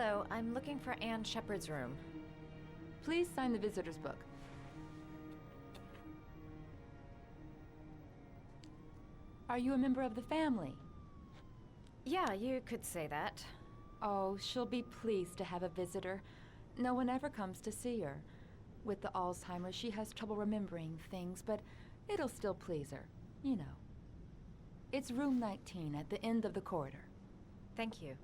Hello, I'm looking for Anne Sheppard's room. Please sign the visitor's book. Are you a member of the family? Yeah, you could say that. Oh, she'll be pleased to have a visitor. No one ever comes to see her. With the Alzheimer's, she has trouble remembering things, but it'll still please her, you know. It's room 19 at the end of the corridor. Thank you.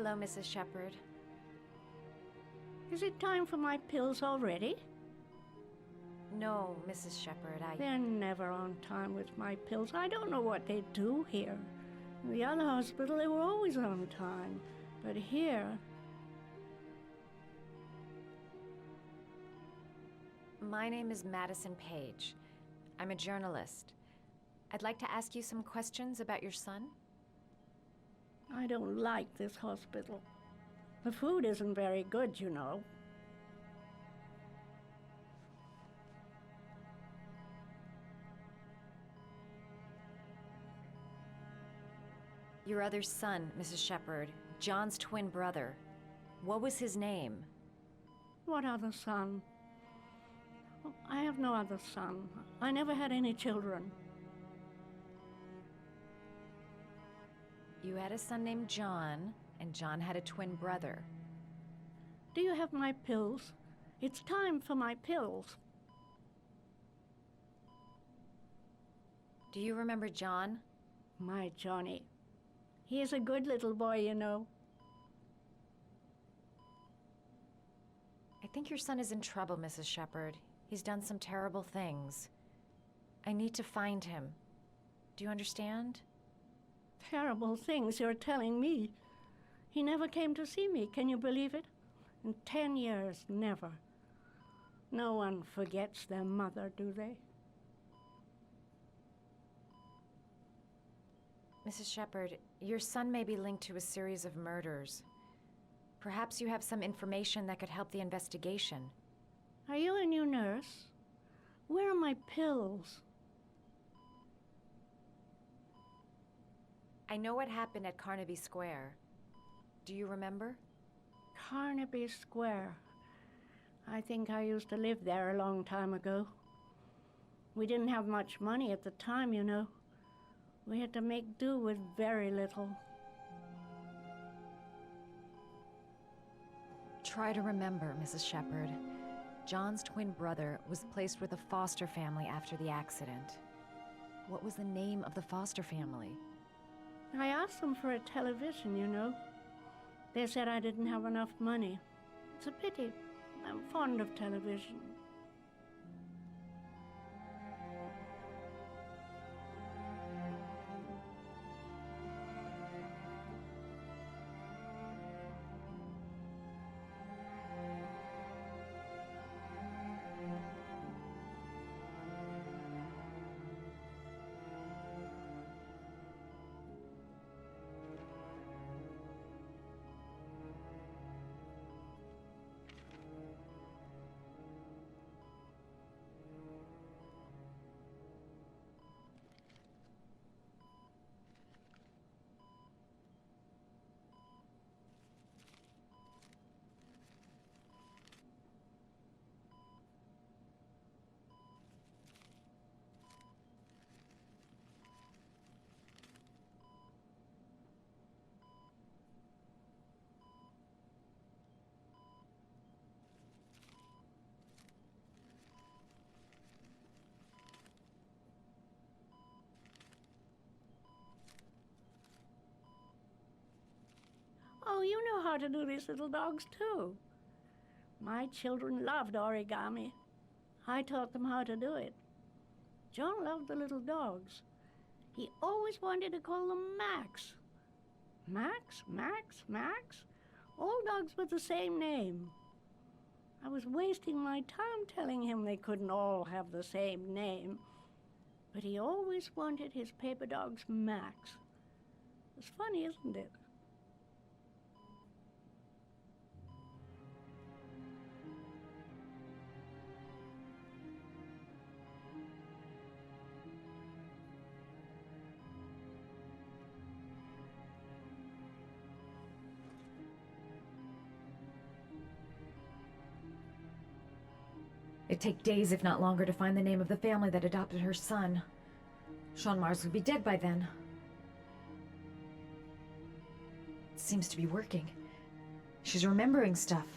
Hello, Mrs. Sheppard. Is it time for my pills already? No, Mrs. Sheppard, They're never on time with my pills. I don't know what they do here. In the other hospital, they were always on time. But here... My name is Madison Page. I'm a journalist. I'd like to ask you some questions about your son. I don't like this hospital. The food isn't very good, you know. Your other son, Mrs. Sheppard, John's twin brother. What was his name? What other son? Oh, I have no other son. I never had any children. You had a son named John, and John had a twin brother. Do you have my pills? It's time for my pills. Do you remember John? My Johnny. He is a good little boy, you know. I think your son is in trouble, Mrs. Sheppard. He's done some terrible things. I need to find him. Do you understand? Terrible things you're telling me. He never came to see me, can you believe it? In 10 years, never. No one forgets their mother, do they? Mrs. Sheppard, your son may be linked to a series of murders. Perhaps you have some information that could help the investigation. Are you a new nurse? Where are my pills? I know what happened at Carnaby Square. Do you remember? Carnaby Square. I think I used to live there a long time ago. We didn't have much money at the time, you know. We had to make do with very little. Try to remember, Mrs. Sheppard. John's twin brother was placed with a foster family after the accident. What was the name of the foster family? I asked them for a television, you know. They said I didn't have enough money. It's a pity. I'm fond of television. how to do these little dogs, too. My children loved origami. I taught them how to do it. John loved the little dogs. He always wanted to call them Max. Max, Max, Max? All dogs with the same name. I was wasting my time telling him they couldn't all have the same name. But he always wanted his paper dogs Max. It's funny, isn't it? It'd take days, if not longer, to find the name of the family that adopted her son. Shaun Mars would be dead by then. It seems to be working. She's remembering stuff.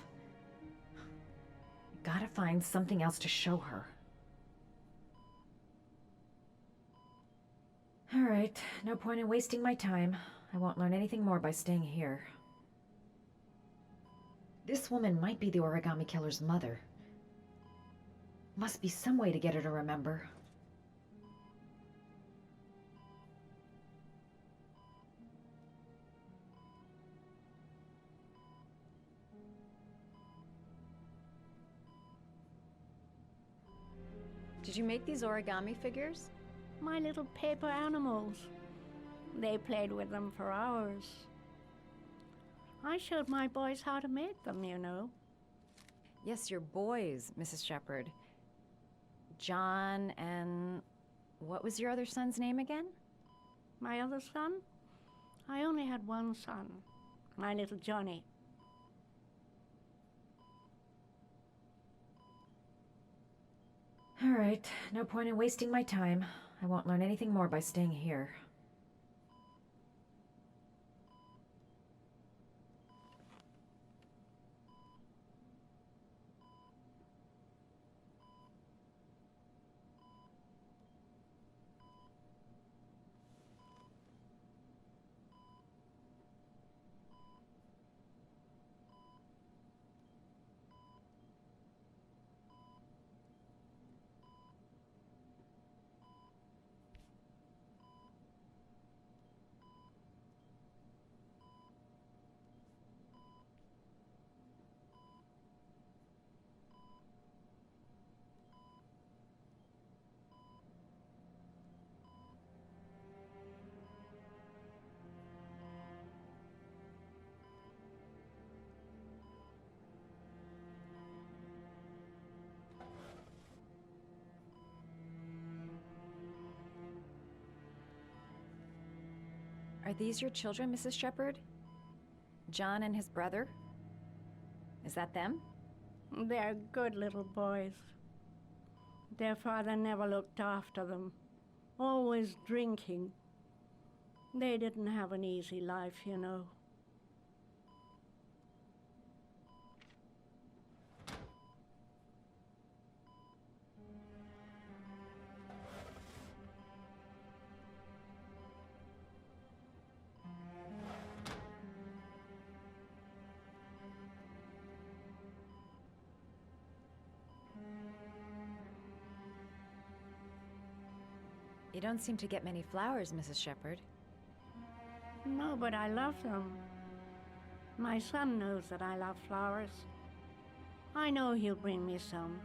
Gotta find something else to show her. All right, no point in wasting my time. I won't learn anything more by staying here. This woman might be the Origami Killer's mother. Must be some way to get her to remember. Did you make these origami figures? My little paper animals. They played with them for hours. I showed my boys how to make them, you know. Yes, your boys, Mrs. Sheppard. John and... what was your other son's name again? My other son? I only had one son, my little Johnny. All right, no point in wasting my time. I won't learn anything more by staying here. Are these your children, Mrs. Sheppard? John and his brother? Is that them? They're good little boys. Their father never looked after them, always drinking. They didn't have an easy life, you know. You don't seem to get many flowers, Mrs. Sheppard. No, but I love them. My son knows that I love flowers. I know he'll bring me some.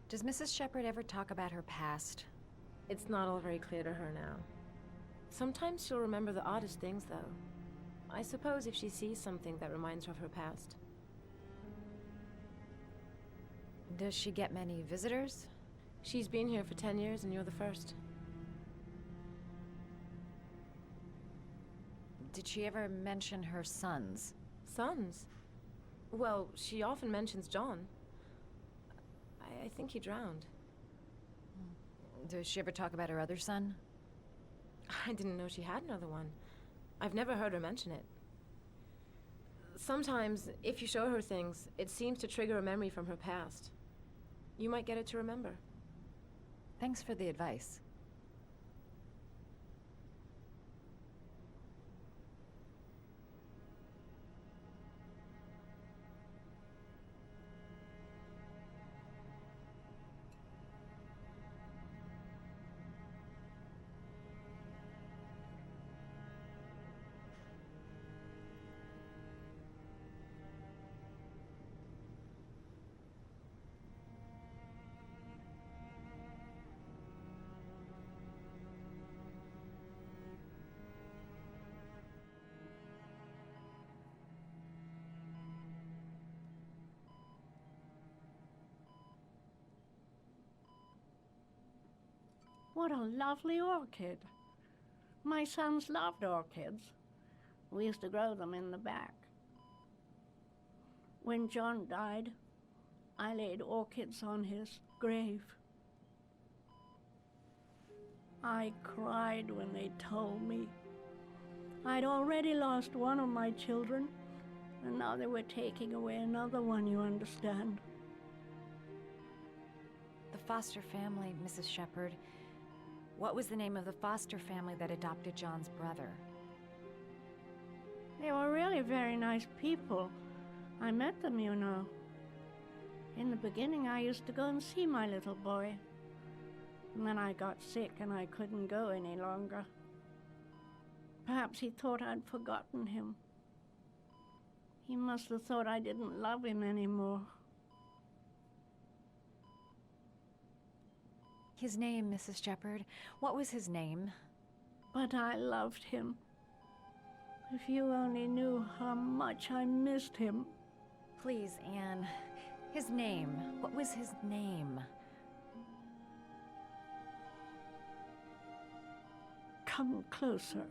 Does Mrs. Sheppard ever talk about her past? It's not all very clear to her now. Sometimes she'll remember the oddest things, though. I suppose if she sees something that reminds her of her past. Does she get many visitors? She's been here for 10 years and you're the first. Did she ever mention her sons? Sons? Well, she often mentions John. I think he drowned. Does she ever talk about her other son? I didn't know she had another one. I've never heard her mention it. Sometimes, if you show her things, it seems to trigger a memory from her past. You might get it to remember. Thanks for the advice. What a lovely orchid. My sons loved orchids. We used to grow them in the back. When John died, I laid orchids on his grave. I cried when they told me. I'd already lost one of my children, and now they were taking away another one, you understand. The foster family, Mrs. Sheppard. What was the name of the foster family that adopted John's brother? They were really very nice people. I met them, you know. In the beginning, I used to go and see my little boy. And then I got sick and I couldn't go any longer. Perhaps he thought I'd forgotten him. He must have thought I didn't love him anymore. His name, Mrs. Sheppard. What was his name? But I loved him. If you only knew how much I missed him. Please, Anne. His name. What was his name? Come closer.